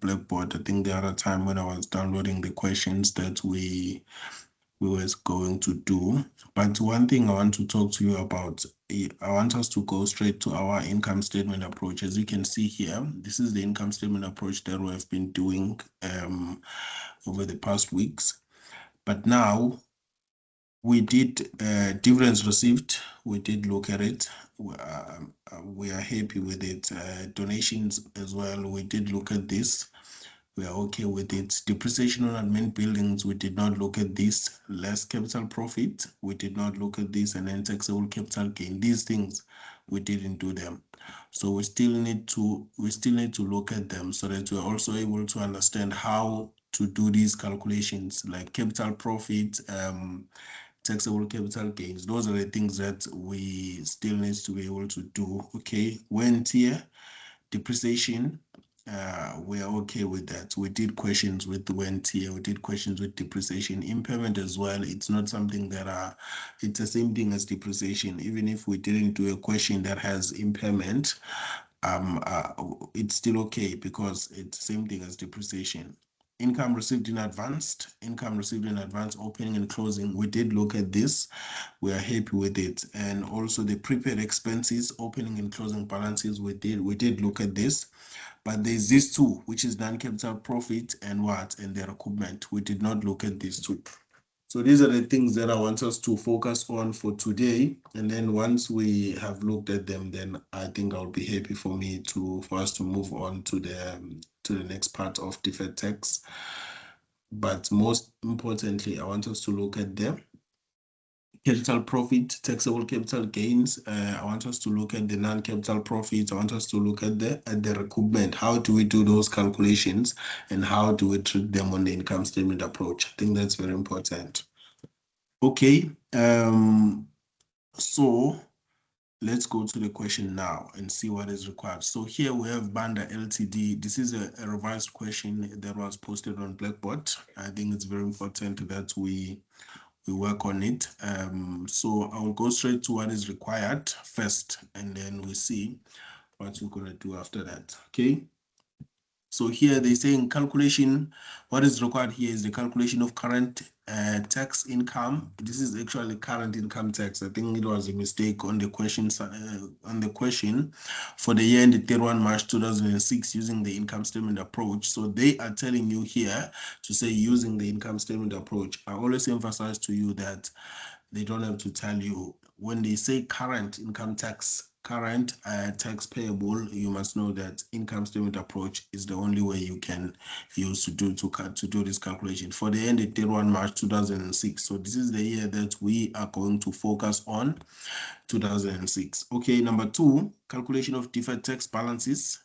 Blackboard. I think the other time when I was downloading the questions that we was going to do. But one thing I want to talk to you about, I want us to go straight to our income statement approach. As you can see here, this is the income statement approach that we have been doing over the past weeks. But now we did dividends received. We did look at it. We are happy with it. Donations as well. We did look at this. We are okay with it. Depreciation on admin buildings, we did not look at this. Less capital profit, we did not look at this. And then taxable capital gain, these things we didn't do them. So we still need to look at them so that we're also able to understand how to do these calculations, like capital profit, taxable capital gains. Those are the things that we still need to be able to do. Okay, when tier depreciation, we are okay with that. We did questions with the went here, we did questions with depreciation. Impairment as well, it's not something that it's the same thing as depreciation. Even if we didn't do a question that has impairment, it's still okay because it's the same thing as depreciation. Income received in advance, opening and closing, we did look at this. We are happy with it. And also the prepaid expenses, opening and closing balances, we did look at this. But there's these two, which is non-capital profit and what? And the recoupment. We did not look at these two. So these are the things that I want us to focus on for today. And then once we have looked at them, then I think I'll be happy for us to move on to the next part of deferred tax. But most importantly, I want us to look at them. Capital profit, taxable capital gains. I want us to look at the non-capital profits. I want us to look at the recoupment. How do we do those calculations and how do we treat them on the income statement approach? I think that's very important. Okay, so let's go to the question now and see what is required. So here we have Banda Ltd. This is a revised question that was posted on Blackboard. I think it's very important that we work on it. So I will go straight to what is required first, and then we see what we're going to do after that. Okay. So here they're saying calculation, what is required here is the calculation of current tax income. This is actually current income tax. I think it was a mistake on the question for the year ended 31 March 2006 using the income statement approach. So they are telling you here to say using the income statement approach. I always emphasize to you that they don't have to tell you when they say current income tax, current tax payable, you must know that income statement approach is the only way you can use to do this calculation for the end of 31 March 2006. So this is the year that we are going to focus on, 2006. Okay, number two, calculation of deferred tax balances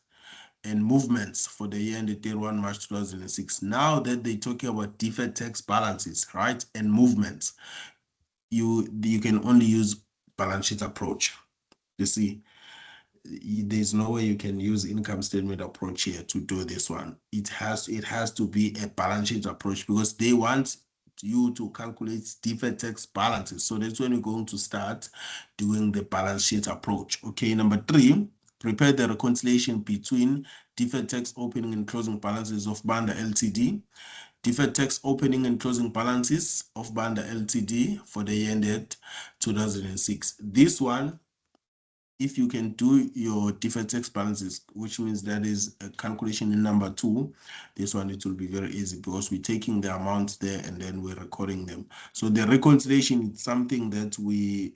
and movements for the year ended 31 March 2006. Now that they're talking about deferred tax balances, right, and movements, you can only use balance sheet approach. You see, there's no way you can use income statement approach here to do this one. It has to be a balance sheet approach because they want you to calculate deferred tax balances. So that's when we're going to start doing the balance sheet approach. Okay, number three, prepare the reconciliation between deferred tax opening and closing balances of Banda Ltd. Deferred tax opening and closing balances of Banda Ltd for the year ended 2006. This one, if you can do your deferred tax balances, which means that is a calculation in number two, this one, it will be very easy because we're taking the amounts there and then we're recording them. So the reconciliation is something that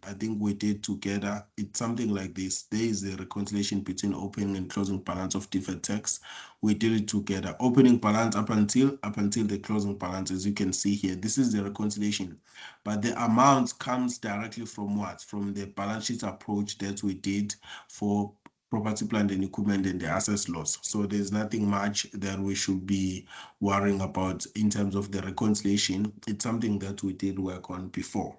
I think we did together. It's something like this. There is a reconciliation between opening and closing balance of deferred tax. We did it together. Opening balance up until the closing balance, as you can see here. This is the reconciliation. But the amount comes directly from what? From the balance sheet approach that we did for property, plant and equipment and the assets loss. So there's nothing much that we should be worrying about in terms of the reconciliation. It's something that we did work on before.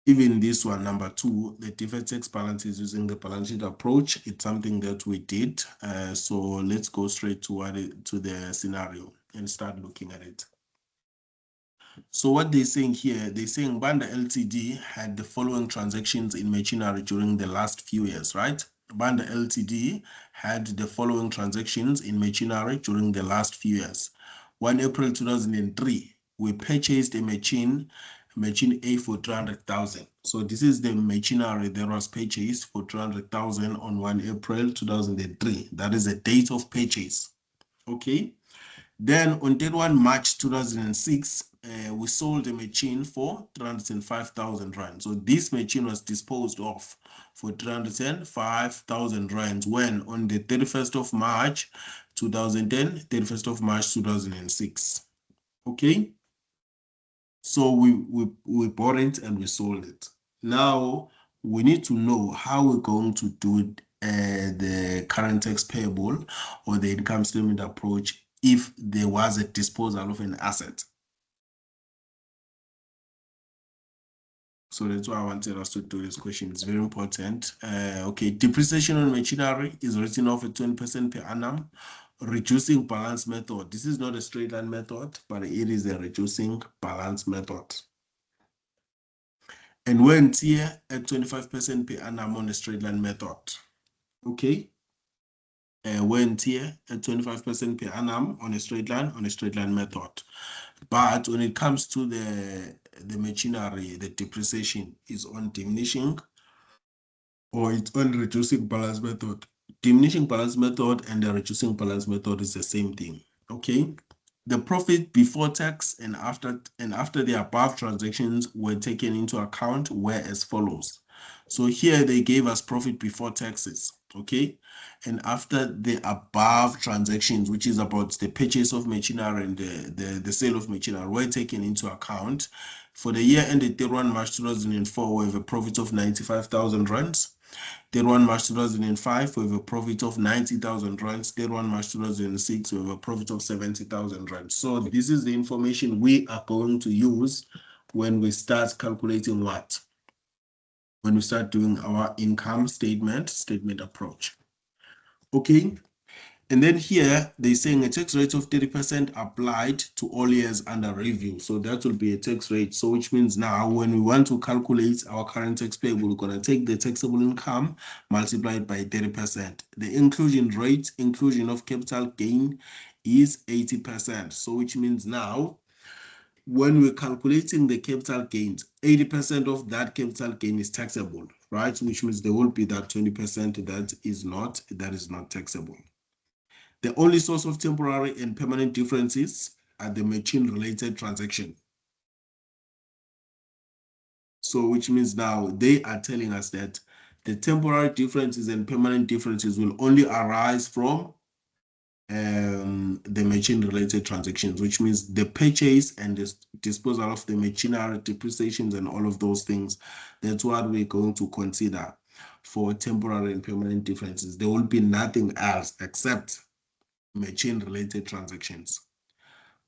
Even this one, number two, the deferred tax balances using the balance sheet approach, it's something that we did. So let's go straight to the scenario and start looking at it. So what they're saying here, they're saying Banda Ltd had the following transactions in machinery during the last few years, right? Banda Ltd had the following transactions in machinery during the last few years. 1 April 2003, we purchased a machine A for 300,000. So this is the machinery that was purchased for 300,000 on 1 April 2003. That is the date of purchase. Okay. Then on 31 March 2006, we sold a machine for 305,000 rand. So this machine was disposed of for 305,000 rand when on the 31st of March 2010, 31st of March 2006. Okay. So we bought it and we sold it. Now we need to know how we're going to do the current tax payable or the income statement approach if there was a disposal of an asset. So that's why I wanted us to do this question. It's very important. Okay, depreciation on machinery is written off at 20% per annum. Reducing balance method. This is not a straight line method, but it is a reducing balance method. And wear and tear at 25% per annum on a straight line method. Okay. Wear and tear at 25% per annum on a straight line method. But when it comes to the machinery, the depreciation is on diminishing or it's on reducing balance method. Diminishing balance method and the reducing balance method is the same thing. Okay. The profit before tax and after the above transactions were taken into account were as follows. So here they gave us profit before taxes, okay? And after the above transactions, which is about the purchase of machinery and the sale of machinery, were taken into account. For the year ended 31 March 2004, we have a profit of 95,000 rands. 31 March 2005, we have a profit of 90,000 rands. 31 March 2006, we have a profit of 70,000 rands. So this is the information we are going to use when we start calculating what? When we start doing our income statement approach. Okay. And then here they're saying a tax rate of 30% applied to all years under review. So that will be a tax rate. So which means now when we want to calculate our current tax payable, we're going to take the taxable income multiplied by 30%. The inclusion of capital gain is 80%. So which means now when we're calculating the capital gains, 80% of that capital gain is taxable, right? Which means there will be that 20% that is not taxable. The only source of temporary and permanent differences are the machine-related transaction. So which means now they are telling us that the temporary differences and permanent differences will only arise from the machine-related transactions, which means the purchase and the disposal of the machinery, depreciations, and all of those things. That's what we're going to consider for temporary and permanent differences. There will be nothing else except machine-related transactions.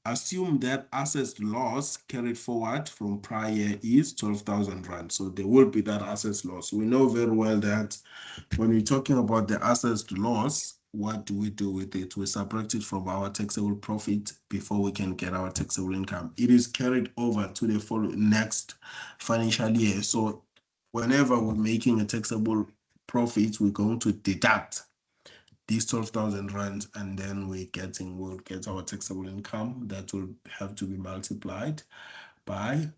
Assume that assets loss carried forward from prior year is 12,000 rand. So there will be that assets loss. We know very well that when we're talking about the assets loss, what do we do with it? We subtract it from our taxable profit before we can get our taxable income. It is carried over to the following next financial year. So whenever we're making a taxable profit, we're going to deduct these 12,000 rand, and then we'll get our taxable income that will have to be multiplied by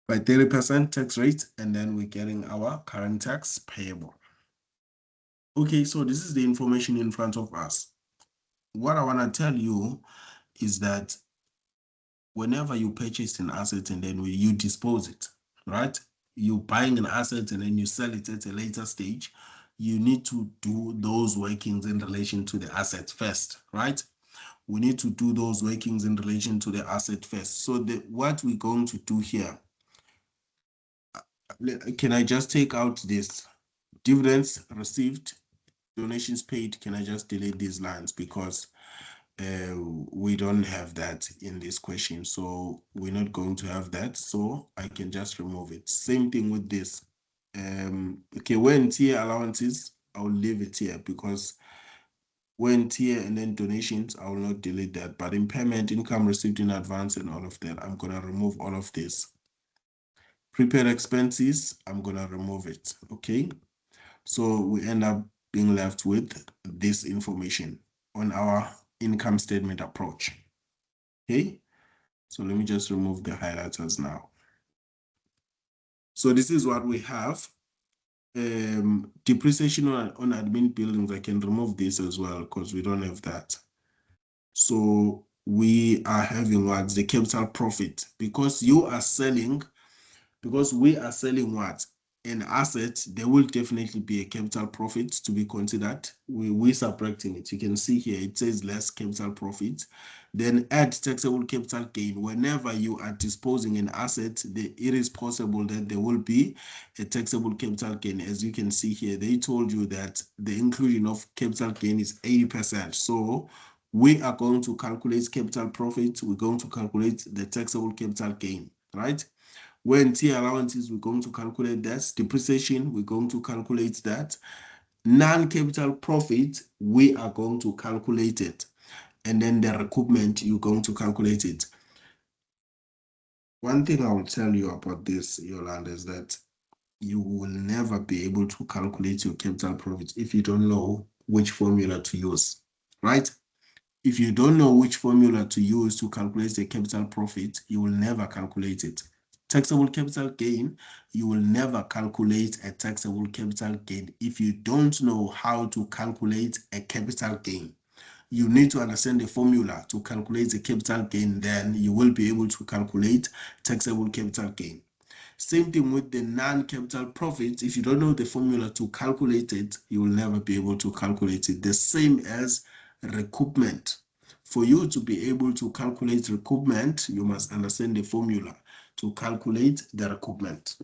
30% tax rate, and then we're getting our current tax payable. Okay, so this is the information in front of us. What I want to tell you is that whenever you purchase an asset and then you dispose it, right? You're buying an asset and then you sell it at a later stage. You need to do those workings in relation to the asset first, right? We need to do those workings in relation to the asset first. So what we're going to do here, can I just take out this dividends received, donations paid? Can I just delete these lines because we don't have that in this question, so we're not going to have that, so I can just remove it. Same thing with this. Okay, when tier allowances, I'll leave it here because when tier and then donations, I will not delete that. But impairment, income received in advance and all of that, I'm going to remove all of this. Prepaid expenses, I'm gonna remove it, okay? So we end up being left with this information on our income statement approach, okay? So let me just remove the highlighters now. So this is what we have. Depreciation on admin buildings, I can remove this as well because we don't have that. So we are having what? The capital profit, because you are selling, because we are selling what? An asset, there will definitely be a capital profit to be considered. We subtracting it. You can see here, it says less capital profit. Then add taxable capital gain. Whenever you are disposing an asset, it is possible that there will be a taxable capital gain. As you can see here, they told you that the inclusion of capital gain is 80%. So we are going to calculate capital profit. We're going to calculate the taxable capital gain, right? When T allowances, we're going to calculate that. Depreciation, we're going to calculate that. Non-capital profit, we are going to calculate it. And then the recoupment, you're going to calculate it. One thing I will tell you about this, Yolanda, is that you will never be able to calculate your capital profit if you don't know which formula to use, right? If you don't know which formula to use to calculate the capital profit, you will never calculate it. Taxable capital gain, you will never calculate a taxable capital gain if you don't know how to calculate a capital gain. You need to understand the formula to calculate the capital gain, then you will be able to calculate taxable capital gain. Same thing with the non-capital profits. If you don't know the formula to calculate it, you will never be able to calculate it. The same as recoupment. For you to be able to calculate recoupment, you must understand the formula to calculate the recoupment.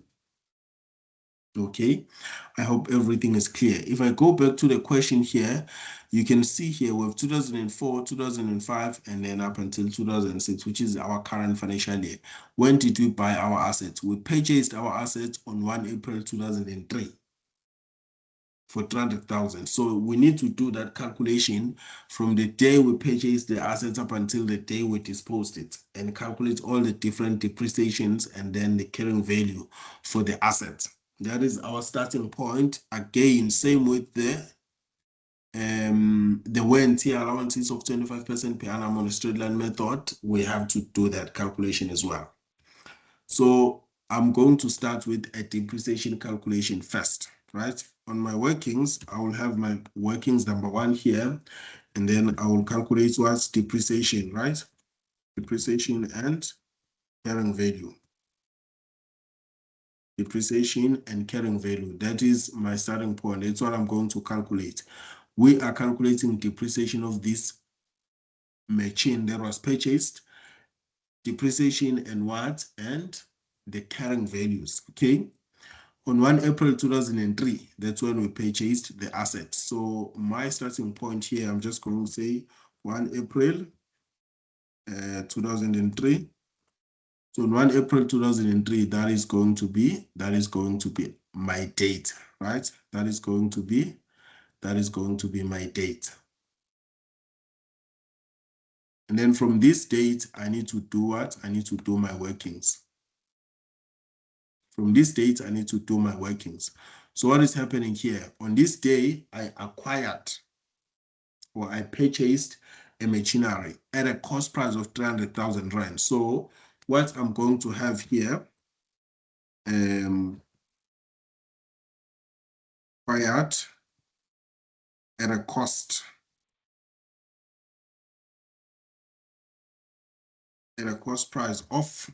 Okay, I hope everything is clear. If I go back to the question here, you can see here we have 2004, 2005, and then up until 2006, which is our current financial year. When did we buy our assets? We purchased our assets on 1 April 2003 for 300,000. So we need to do that calculation from the day we purchased the assets up until the day we disposed it, and calculate all the different depreciations and then the carrying value for the assets. That is our starting point. Again, same with the wear and tear allowances of 25% per annum on a straight line method. We have to do that calculation as well. So I'm going to start with a depreciation calculation first, right? On my workings, I will have my workings number 1 here, and then I will calculate what's depreciation, right? Depreciation and carrying value. Depreciation and carrying value. That is my starting point. That's what I'm going to calculate. We are calculating depreciation of this machine that was purchased, depreciation and what? And the carrying values, okay? On 1 April 2003, that's when we purchased the asset. So my starting point here, I'm just going to say 1 April 2003. So on 1 April 2003, that is going to be my date, right? That is going to be my date. And then from this date, I need to do what? I need to do my workings. From this date, I need to do my workings. So what is happening here? On this day, I acquired or I purchased a machinery at a cost price of 300,000 rand. So what I'm going to have here, acquired at a cost price of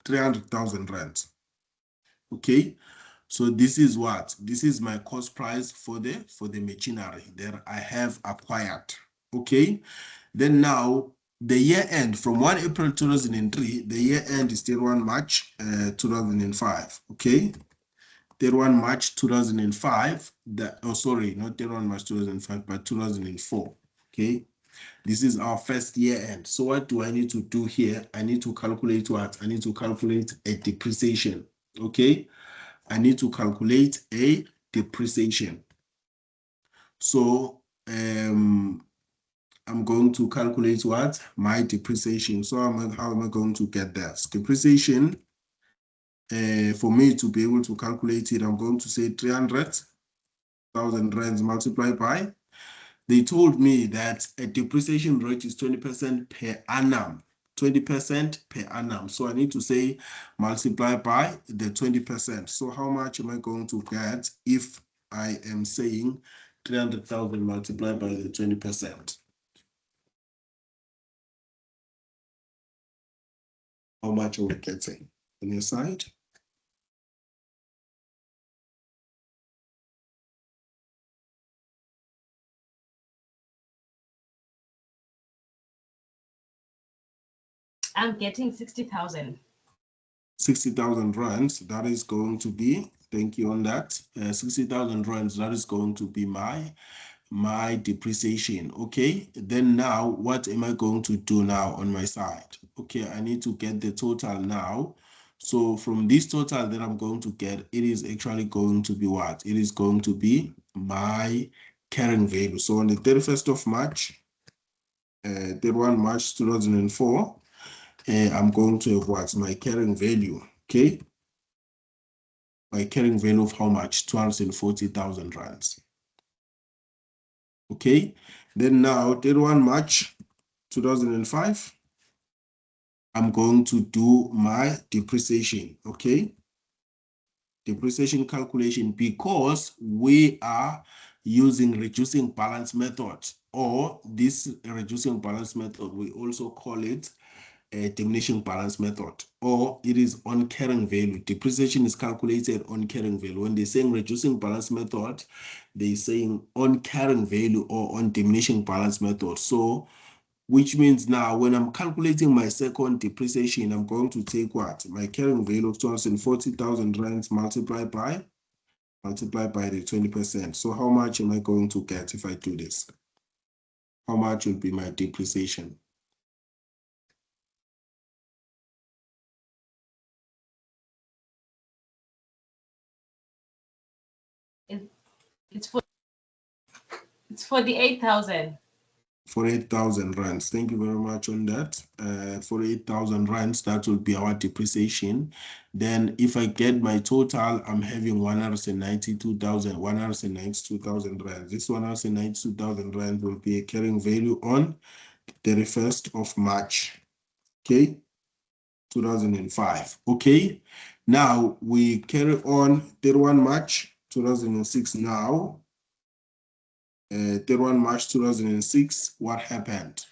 300,000 rand. Okay, so this is what? This is my cost price for the machinery that I have acquired. Okay, then now the year end from 1 April 2003, the year end is 31 March 2005. Okay, 31 March 2005. Sorry, not 31 March 2005, but 2004. Okay, this is our first year end. So what do I need to do here? I need to calculate what? I need to calculate a depreciation. Okay, I need to calculate a depreciation. So I'm going to calculate what? My depreciation. So how am I going to get that? Depreciation For me to be able to calculate it, I'm going to say 300,000 rands multiplied by. They told me that a depreciation rate is 20% per annum. 20% per annum. So I need to say multiply by the 20%. So how much am I going to get if I am saying 300,000 multiplied by the 20%? How much are we getting on your side? I'm getting 60,000. 60,000 rands, that is going to be, thank you on that, 60,000 rands, that is going to be my depreciation. Okay, then now what am I going to do now on my side? Okay, I need to get the total now. So from this total that I'm going to get, it is actually going to be what? It is going to be my carrying value. So on the 31st of March, 31 March 2004, I'm going to have what? My carrying value. Okay, my carrying value of how much? 240,000 rands. Okay, then now 31 March 2005, I'm going to do my depreciation. Okay, depreciation calculation, because we are using reducing balance method, or this reducing balance method, we also call it a diminishing balance method, or it is on carrying value. Depreciation is calculated on carrying value. When they're saying reducing balance method, they're saying on carrying value or on diminishing balance method. So which means now when I'm calculating my second depreciation, I'm going to take what? My carrying value of 240,000 rands multiplied by the 20%. So how much am I going to get if I do this? How much will be my depreciation? It's 48,000. 48,000 rands. Thank you very much on that. 48,000 rands, that will be our depreciation. Then if I get my total, I'm having 192,000 rands. This 192,000 rands will be a carrying value on the 31st of March. Okay, 2005. Okay, now we carry on 31 March 2006 now. 31 March 2006, what happened?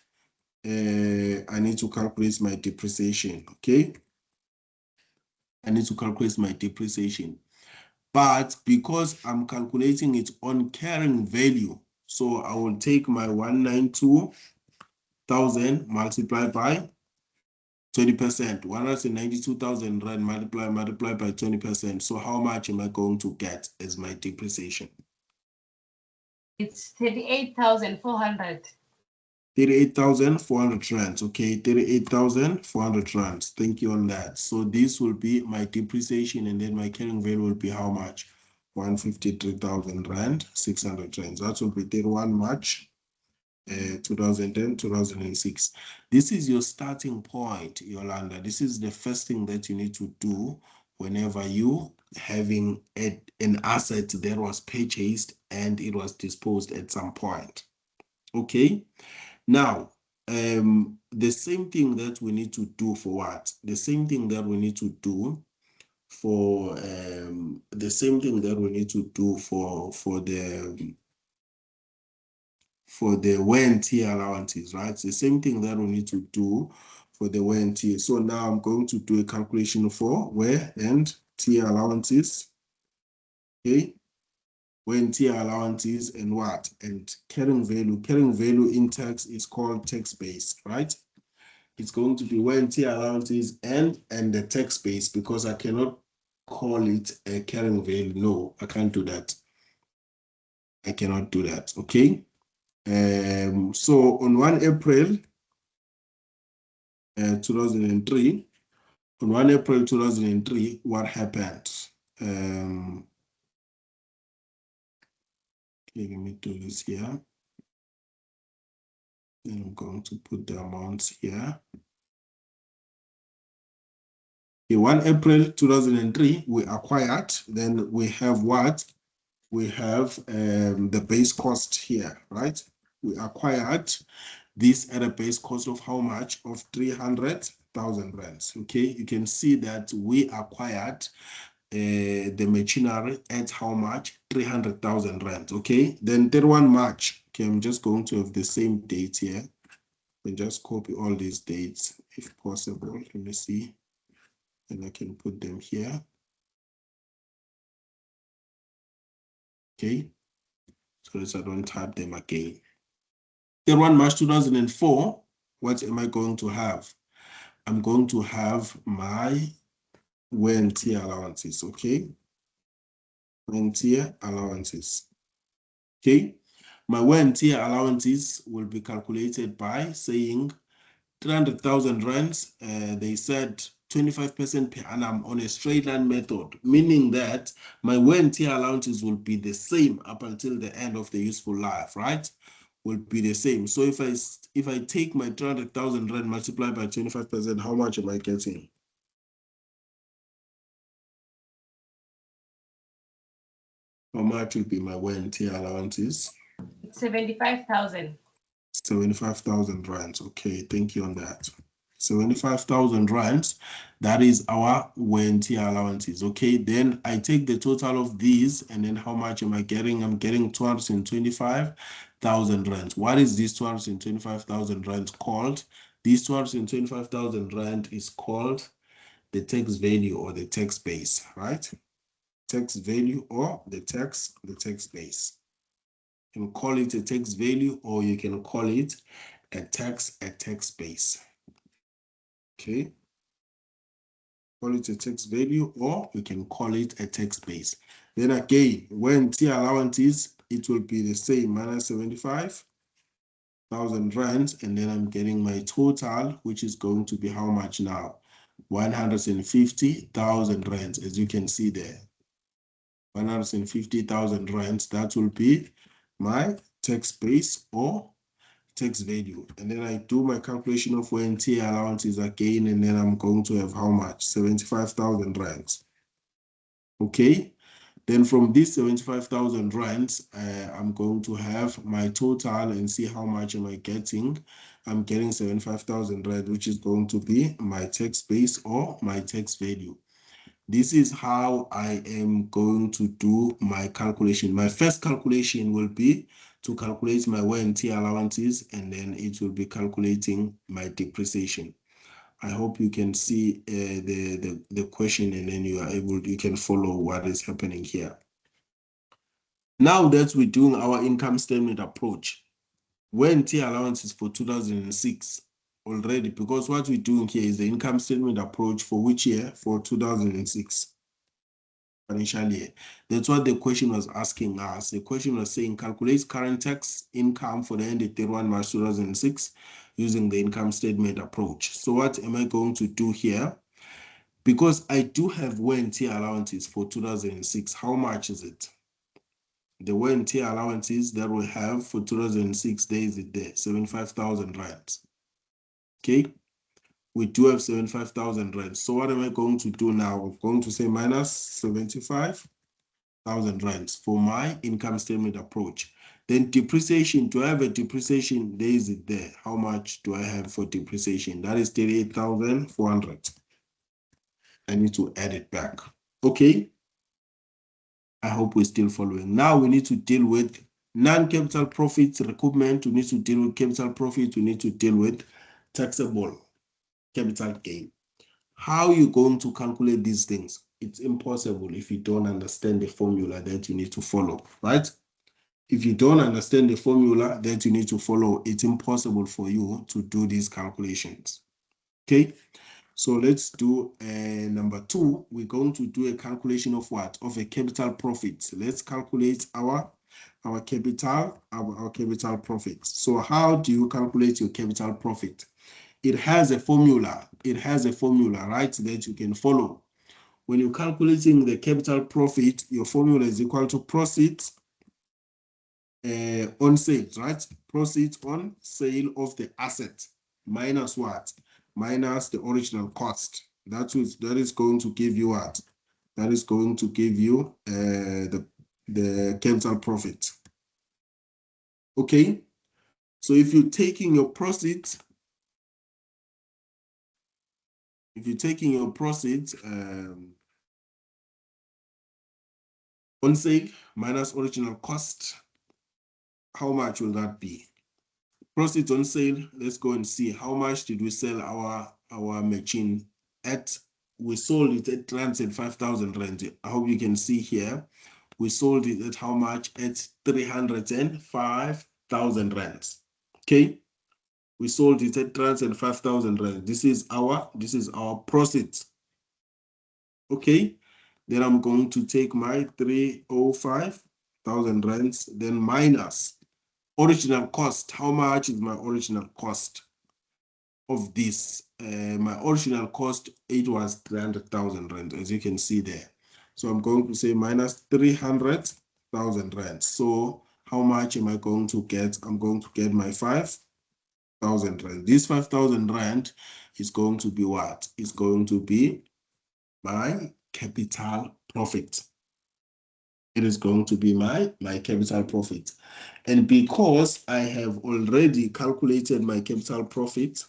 I need to calculate my depreciation. Okay, I need to calculate my depreciation, but because I'm calculating it on carrying value, so I will take my 192,000 multiplied by 20%. 192,000 rand multiplied by 20%. So how much am I going to get as my depreciation? It's 38,400. 38,400 rands. Okay, 38,400 rands. Thank you on that. So this will be my depreciation, and then my carrying value will be how much? 153,000 rand, 600 rands. That will be 31 March 2010, 2006. This is your starting point, Yolanda. This is the first thing that you need to do whenever you having an asset that was purchased and it was disposed at some point. Okay. Now, the same thing that we need to do for what? The same thing that we need to do for the same thing that we need to do for the wear and tear allowances, right? It's the same thing that we need to do for the wear and tear. So now I'm going to do a calculation for wear and tear allowances. Okay. Wear and tear allowances and what? And carrying value. Carrying value in tax is called tax base, right? It's going to be wear and tear allowances and the tax base, because I cannot call it a carrying value. No, I can't do that. I cannot do that. Okay. So on 1 April 2003, on 1 April 2003, what happened? Let me do this here. Then I'm going to put the amounts here. Okay, 1 April 2003, we acquired. Then we have what? We have the base cost here, right? We acquired this at a base cost of how much? Of 300,000 rands. Okay, you can see that we acquired the machinery at how much? 300,000 rands. Okay, then 31 March. Okay, I'm just going to have the same date here. And just copy all these dates if possible. Let me see. And I can put them here. Okay, so that I don't type them again. 31 March 2004, what am I going to have? I'm going to have my wear and tear allowances, okay? Wear and tear allowances, okay? My wear and tear allowances will be calculated by saying 300,000 rands. They said 25% per annum on a straight line method, meaning that my wear and tear allowances will be the same up until the end of the useful life, right? Will be the same. So if I take my 300,000 rand multiplied by 25%, how much am I getting? How much will be my wear and tear allowances? 75,000. 75,000 rands. Okay, thank you on that. 75,000 rands. That is our wear and tear allowances. Okay, then I take the total of these, and then how much am I getting? I'm getting 225,000 rands. What is this 225,000 rands called? This 225,000 rand is called the tax value or the tax base, right? Tax value or the tax base. You can call it a tax value, or you can call it a tax base. Okay. Call it a tax value, or you can call it a tax base. Then again, when T allowance is, it will be the same, minus 75,000 rands, and then I'm getting my total, which is going to be how much now? 150,000 rands, as you can see there. 150,000 rands, that will be my tax base or tax value. And then I do my calculation of wear and tear allowances again, and then I'm going to have how much? 75,000 rands. Okay. Then from this 75,000 rands, I'm going to have my total and see how much am I getting. I'm getting 75,000 rand, which is going to be my tax base or my tax value. This is how I am going to do my calculation. My first calculation will be to calculate my wear and tear allowances, and then it will be calculating my depreciation. I hope you can see the question, and then you can follow what is happening here. Now that we're doing our income statement approach, wear and tear allowances for 2006 already, because what we're doing here is the income statement approach for which year? For 2006. Financial year. That's what the question was asking us. The question was saying calculate current tax income for the end of 31 March 2006 using the income statement approach. So what am I going to do here? Because I do have wear and tear allowances for 2006. How much is it? The wear and tear allowances that we have for 2006 days is there, 75,000 rands. Okay. We do have 75,000 rands. So what am I going to do now? I'm going to say minus 75,000 rands for my income statement approach. Then depreciation, do I have a depreciation? There is it there. How much do I have for depreciation? That is 38,400. I need to add it back. Okay. I hope we're still following. Now we need to deal with non-capital profits recoupment. We need to deal with capital profit. We need to deal with taxable capital gain. How are you going to calculate these things? It's impossible if you don't understand the formula that you need to follow, right? If you don't understand the formula that you need to follow, it's impossible for you to do these calculations. Okay, so let's do number 2. We're going to do a calculation of what? Of a capital profit. Let's calculate our capital profit. So how do you calculate your capital profit? It has a formula. It has a formula, right, that you can follow. When you're calculating the capital profit, your formula is equal to proceeds on sales, right? Proceeds on sale of the asset minus what? Minus the original cost. That is going to give you what? That is going to give you the capital profit. Okay, so if you're taking your proceeds, on sale minus original cost, how much will that be? Proceeds on sale, let's go and see how much did we sell our machine at. We sold it at 305,000 rand. I hope you can see here. We sold it at how much? At 305,000 rand. Okay, we sold it at 305,000 rand. This is our profit. Okay, then I'm going to take my 305,000 rands, then minus original cost. How much is my original cost of this? My original cost, it was 300,000 rand, as you can see there. So I'm going to say minus 300,000 rand. So how much am I going to get? I'm going to get my 5,000 rand. This 5,000 rand is going to be what? It's going to be my capital profit. It is going to be my capital profit. And because I have already calculated my capital profit,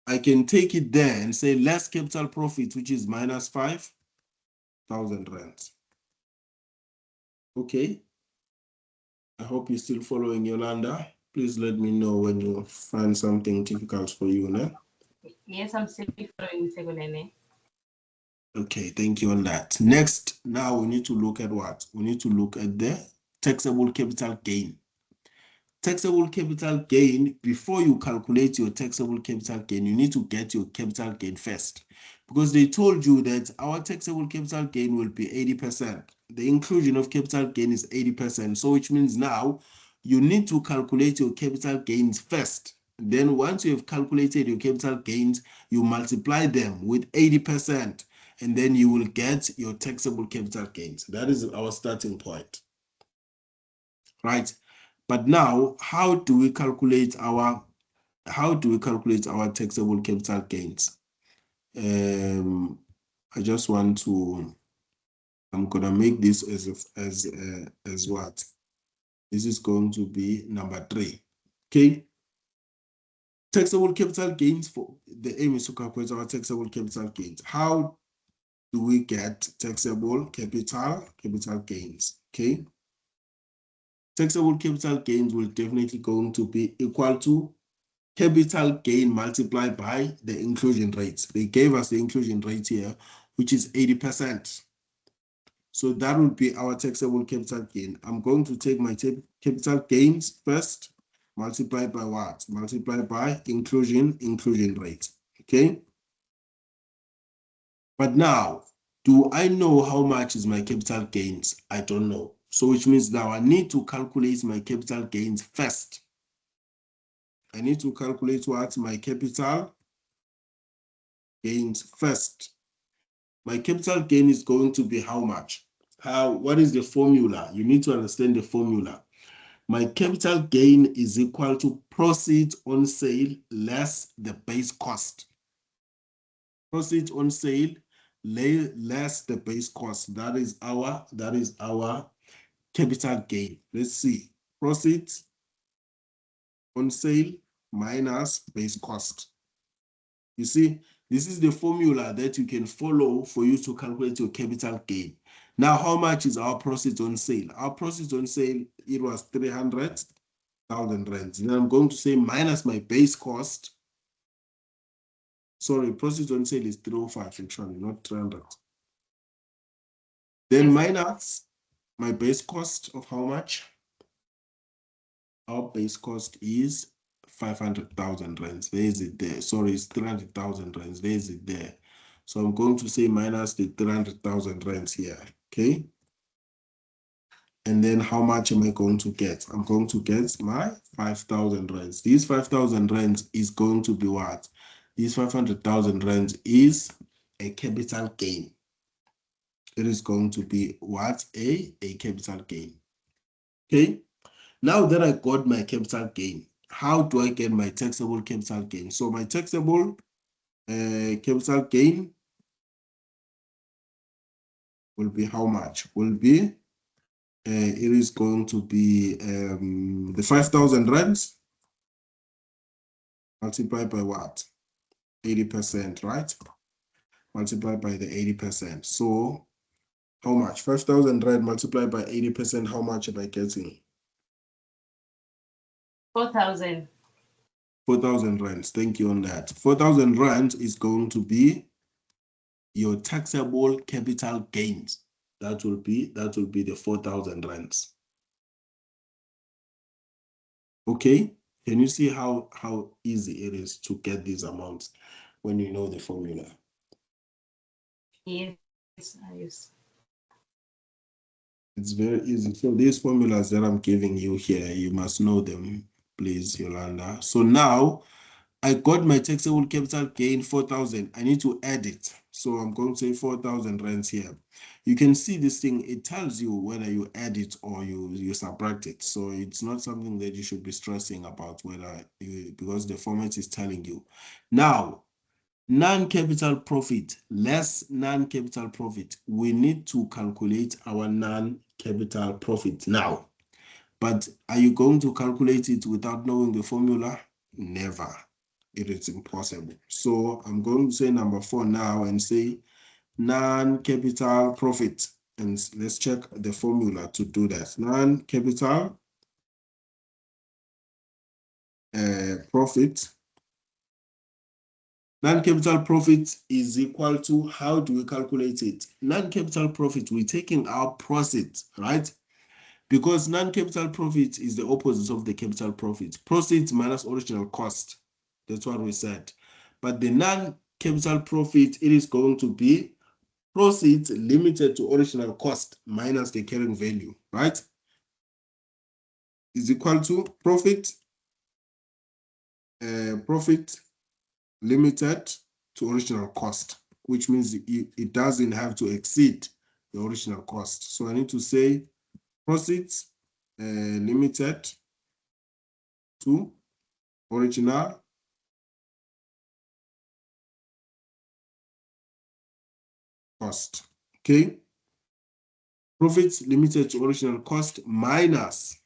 I can take it there and say less capital profit, which is minus 5,000 rands. Okay. I hope you're still following, Yolanda. Please let me know when you find something difficult for you. No? Yes, I'm still following Segunene. Okay, thank you on that. Next, now we need to look at what? We need to look at the taxable capital gain. Taxable capital gain, before you calculate your taxable capital gain, you need to get your capital gain first, because they told you that our taxable capital gain will be 80%. The inclusion of capital gain is 80%. So which means now you need to calculate your capital gains first. Then once you have calculated your capital gains, you multiply them with 80%, and then you will get your taxable capital gains. That is our starting point, right? But now, how do we calculate our taxable capital gains? I just want to. I'm gonna make this as what? This is going to be number 3. Okay. Taxable capital gains, for the aim is to calculate our taxable capital gains. How do we get taxable capital gains? Okay. Taxable capital gains will definitely going to be equal to capital gain multiplied by the inclusion rate. They gave us the inclusion rate here, which is 80%. So that would be our taxable capital gain. I'm going to take my capital gains first, multiplied by what? Multiplied by inclusion rate. Okay. But now, do I know how much is my capital gains? I don't know. So which means now I need to calculate my capital gains first. I need to calculate what? My capital gains first. My capital gain is going to be how much? What is the formula? You need to understand the formula. My capital gain is equal to proceeds on sale less the base cost. Proceeds on sale less the base cost. That is our capital gain. Let's see. Proceeds on sale minus base cost. You see, this is the formula that you can follow for you to calculate your capital gain. Now, how much is our proceeds on sale? Our proceeds on sale, it was 300,000 rands. Then I'm going to say minus my base cost. Sorry, proceeds on sale is 305 actually, not 300. Then Yes. minus my base cost of how much? Our base cost is 500,000 rands. There is it there. Sorry, it's 300,000 rands. There is it there. So I'm going to say minus the 300,000 rands here. Okay. And then how much am I going to get? I'm going to get my 5,000 rands. These 5,000 rands is going to be what? These 500,000 rands is a capital gain. It is going to be what? A capital gain. Okay. Now that I got my capital gain, how do I get my taxable capital gain? So my taxable capital gain will be how much? Will be, it is going to be the 5,000 rands multiplied by what? 80%, right? Multiplied by the 80%. So how much? 5,000 rand multiplied by 80%, how much am I getting? 4,000. 4,000 rands. Thank you on that. 4,000 rand is going to be your taxable capital gains. That will be the 4,000 rands. Okay, can you see how easy it is to get these amounts when you know the formula? Yes, yes. It's very easy. So these formulas that I'm giving you here, you must know them, please, Yolanda. So now I got my taxable capital gain 4,000. I need to add it. So I'm going to say 4,000 rands here. You can see this thing, it tells you whether you add it or you subtract it. So it's not something that you should be stressing about whether you, because the format is telling you. Now, non-capital profit less non-capital profit. We need to calculate our non-capital profit now. But are you going to calculate it without knowing the formula? Never. It is impossible. So I'm going to say number 4 now and say non-capital profit. And let's check the formula to do that. Non-capital profit. Non-capital profit is equal to, how do we calculate it? Non-capital profit, we're taking our profit, right? Because non-capital profit is the opposite of the capital profit. Profit minus original cost. That's what we said. But the non-capital profit, it is going to be profit limited to original cost minus the carrying value, right? Is equal to profit limited to original cost, which means it doesn't have to exceed the original cost. So I need to say profit limited to original cost. Okay. Profits limited to original cost minus,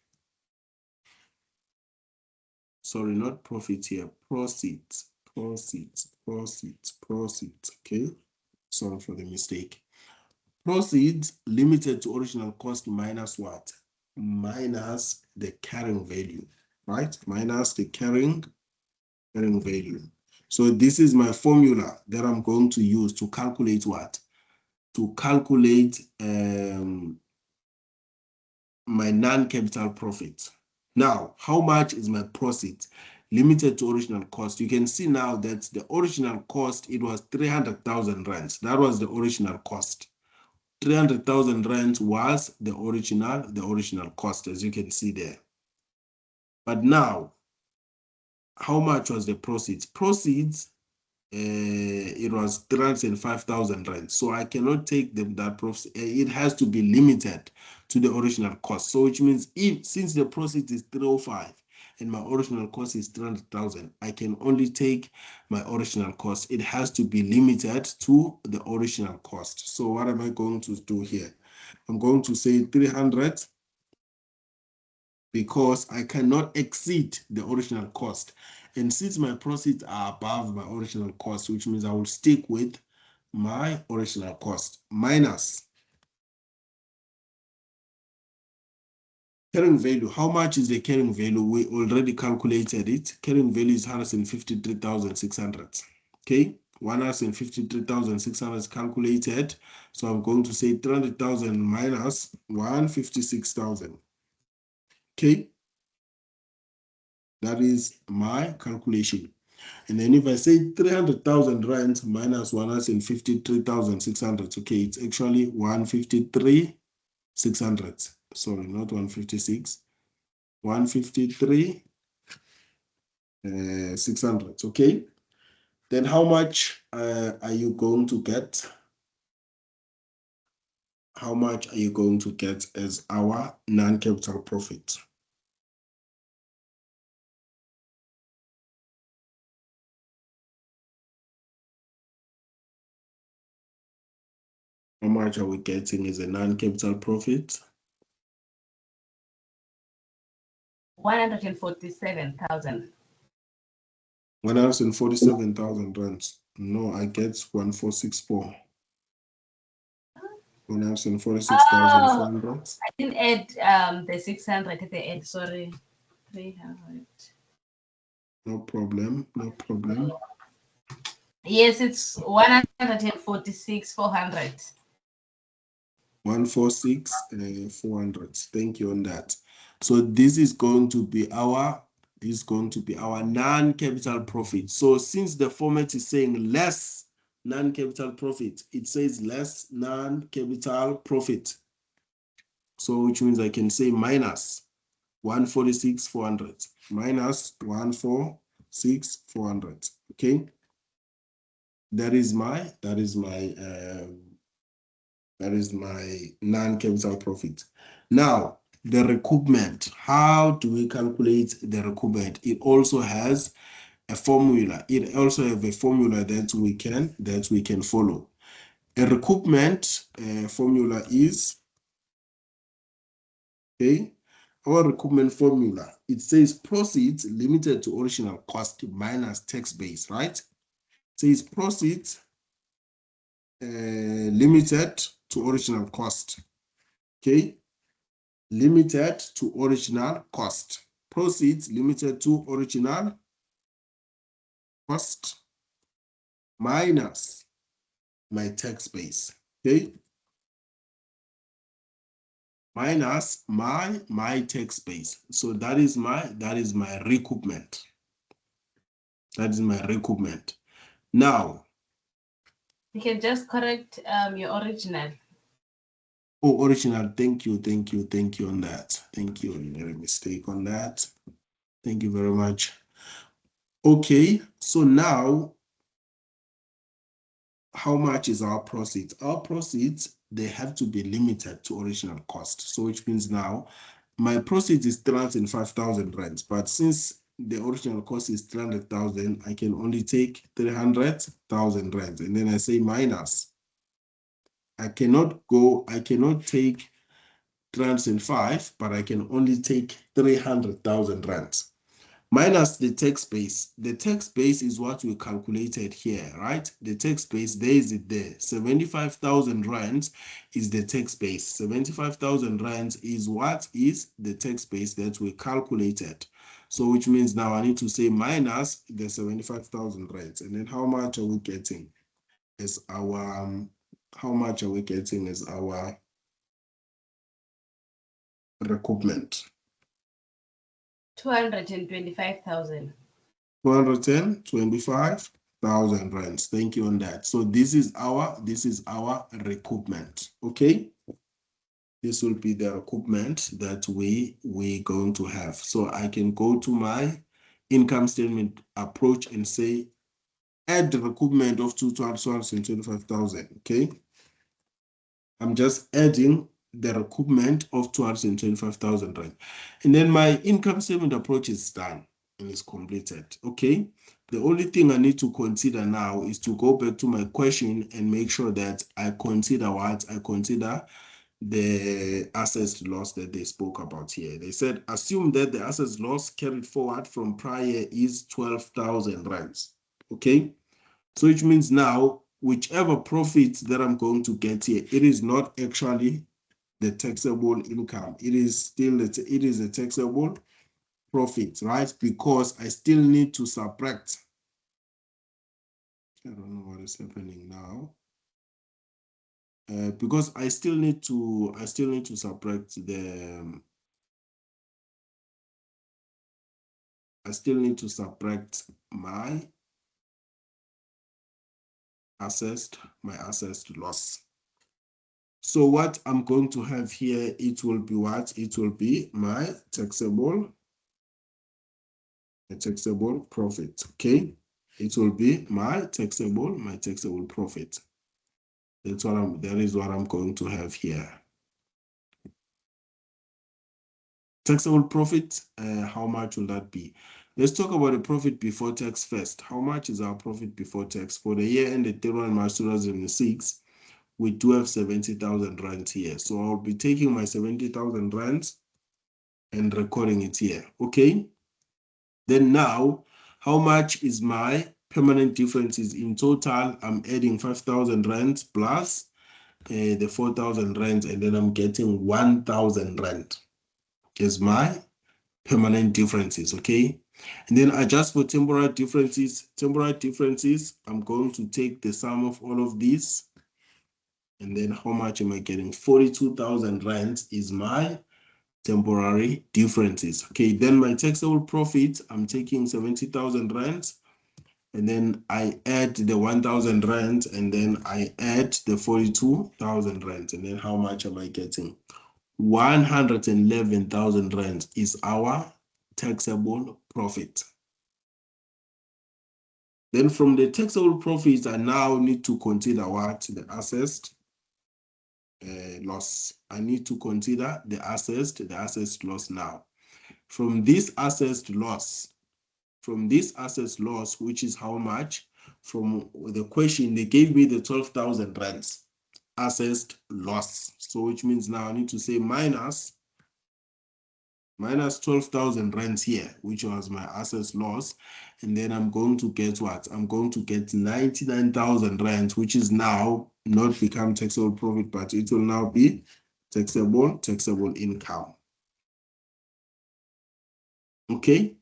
sorry, not profit here, proceeds. Okay. Sorry for the mistake. Proceeds limited to original cost minus what? Minus the carrying value, right? Minus the carrying value. So this is my formula that I'm going to use to calculate what? To calculate my non-capital profit. Now, how much is my profit limited to original cost? You can see now that the original cost, it was 300,000 rands. That was the original cost. 300,000 rands was the original cost, as you can see there. But now, how much was the proceeds? Proceeds, it was 305,000 rand. So I cannot take that profit. It has to be limited to the original cost. So which means since the profit is 305 and my original cost is 300,000, I can only take my original cost. It has to be limited to the original cost. So what am I going to do here? I'm going to say 300 because I cannot exceed the original cost. And since my profits are above my original cost, which means I will stick with my original cost minus carrying value. How much is the carrying value? We already calculated it. Carrying value is 153,600. Okay, 153,600 is calculated. So I'm going to say 300,000 minus 156,000. Okay, that is my calculation. And then if I say 300,000 rand minus 153,600, okay, it's actually 153,600. Sorry, not 156. 153,600. Okay. Then how much are you going to get? How much are you going to get as our non-capital profit? How much are we getting as a non-capital profit? 147,000. 147,000 rands. No, I get 1464. 146,400. I didn't add the 600 at the end, sorry. 300. No problem, no problem. Yes, it's 146,400. 146,400. Thank you on that. So this is going to be our non-capital profit. So since the format is saying less non-capital profit, it says less non-capital profit. So which means I can say minus 146,400 minus 146,400. Okay, that is my non-capital profit. Now, the recoupment. How do we calculate the recoupment? It also has a formula. It also have a formula that we can follow. A recoupment formula is, okay, our recoupment formula. It says proceeds limited to original cost minus tax base, right? It says proceeds limited to original cost. Okay, limited to original cost. Proceeds limited to original cost minus my tax base. Okay, minus my tax base. So that is my recoupment. That is my recoupment. Now, You can just correct your original. oh, original. Thank you on that. Thank you. I made a mistake on that. Thank you very much. Okay, so now, how much is our proceeds? Our proceeds, they have to be limited to original cost. So which means now my proceeds is 305,000 rands, but since the original cost is 300,000, I can only take 300,000 rands, and then I say minus. I cannot take 305, but I can only take 300,000 rands. Minus the tax base. The tax base is what we calculated here, right? The tax base, there is it there. 75,000 rands is the tax base. 75,000 rands is what is the tax base that we calculated. So which means now I need to say minus the 75,000 rands. And then how much are we getting as our, recoupment? 225,000. 225,000 rands. Thank you on that. So this is our recoupment. Okay, this will be the recoupment that we're going to have. So I can go to my income statement approach and say add the recoupment of 225,000. Okay, I'm just adding the recoupment of 225,000 rand, and then my income statement approach is done and is completed. Okay, the only thing I need to consider now is to go back to my question and make sure that I consider the assets loss that they spoke about here. They said assume that the assets loss carried forward from prior is 12,000 rands. Okay, so which means now whichever profit that I'm going to get here, it is not actually the taxable income. It is still a taxable profit, right? Because I still need to subtract. I don't know what is happening now. Because I still need to subtract the my assessed loss. So what I'm going to have here, it will be what? It will be my taxable profit. Okay, it will be my taxable profit. That is what I'm going to have here. Taxable profit, how much will that be? Let's talk about the profit before tax first. How much is our profit before tax for the year ended 31 March 2006? we do have 70,000 rands here. So I'll be taking my 70,000 rands and recording it here. Okay. Then now, how much is my permanent differences in total? I'm adding 5,000 rands plus the 4,000 rands, and then I'm getting 1,000 rand is my permanent differences. Okay. And then adjust for temporary differences. Temporary differences, I'm going to take the sum of all of these. And then how much am I getting? 42,000 rands is my temporary differences. Okay, then my taxable profit, I'm taking 70,000 rands, and then I add the 1,000 rands, and then I add the 42,000 rands, and then how much am I getting? 111,000 rands is our taxable profit. Then from the taxable profits, I now need to consider what? The assessed loss. I need to consider the assessed loss now. From this assessed loss, which is how much? From the question, they gave me the 12,000 rands assessed loss. So which means now I need to say minus 12,000 rands here, which was my assessed loss. And then I'm going to get what? I'm going to get 99,000 rands, which is now not become taxable profit, but it will now be taxable income. Okay,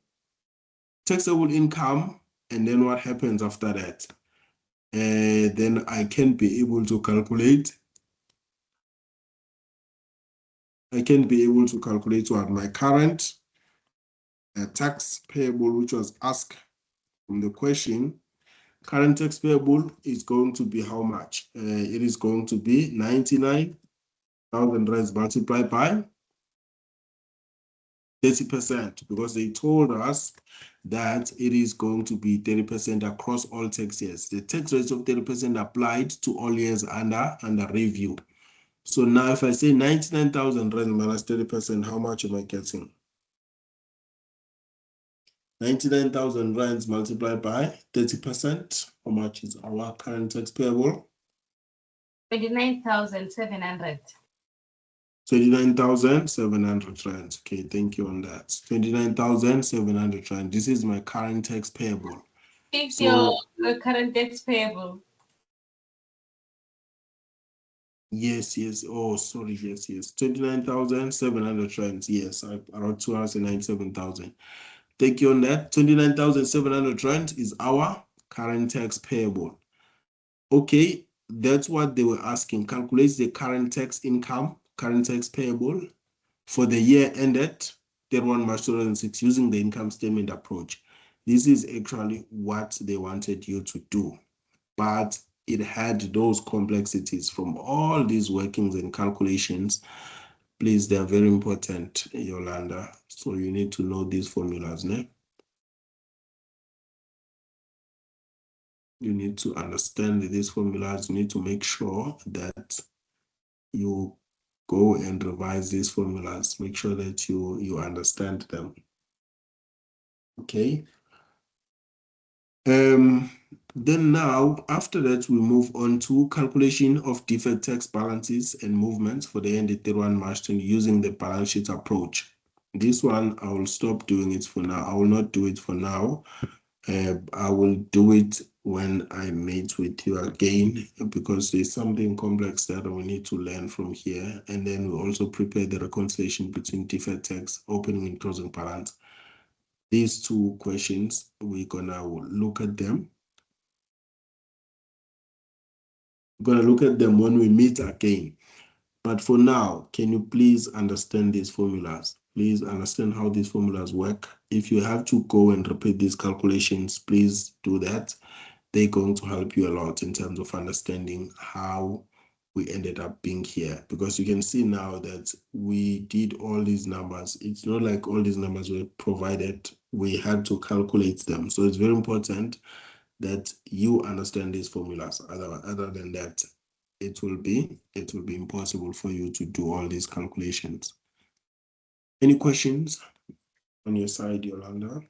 taxable income. And then what happens after that? Then I can be able to calculate. What my current tax payable, which was asked from the question. Current tax payable is going to be how much? It is going to be 99,000 rands multiplied by 30%, because they told us that it is going to be 30% across all tax years. The tax rate of 30% applied to all years under review. So now if I say 99,000 rand minus 30%, how much am I getting? 99,000 rands multiplied by 30%. How much is our current tax payable? 29,700. 29,700 rand. Okay, thank you on that. 29,700 rand. This is my current tax payable. Fix your current tax payable. Yes. Oh, sorry. Yes. 29,700 rand. Yes, around 297,000. Thank you on that. 29,700 rand is our current tax payable. Okay, that's what they were asking. Calculate the current tax income, current tax payable for the year ended 31 March 2006 using the income statement approach. This is actually what they wanted you to do, but it had those complexities from all these workings and calculations. Please, they are very important, Yolanda. So you need to know these formulas, né? You need to understand these formulas. You need to make sure that you go and revise these formulas. Make sure that you understand them. Okay. Then now, after that, we move on to calculation of deferred tax balances and movements for the ended 31 March using the balance sheet approach. This one, I will stop doing it for now. I will not do it for now. I will do it when I meet with you again, because there's something complex that we need to learn from here. And then we also prepare the reconciliation between deferred tax, opening and closing balance. These two questions, we're gonna look at them. We're gonna look at them when we meet again. But for now, can you please understand these formulas? Please understand how these formulas work. If you have to go and repeat these calculations, please do that. They're going to help you a lot in terms of understanding how we ended up being here, because you can see now that we did all these numbers. It's not like all these numbers were provided. We had to calculate them. So it's very important that you understand these formulas. Other than that, it will be impossible for you to do all these calculations. Any questions on your side, Yolanda?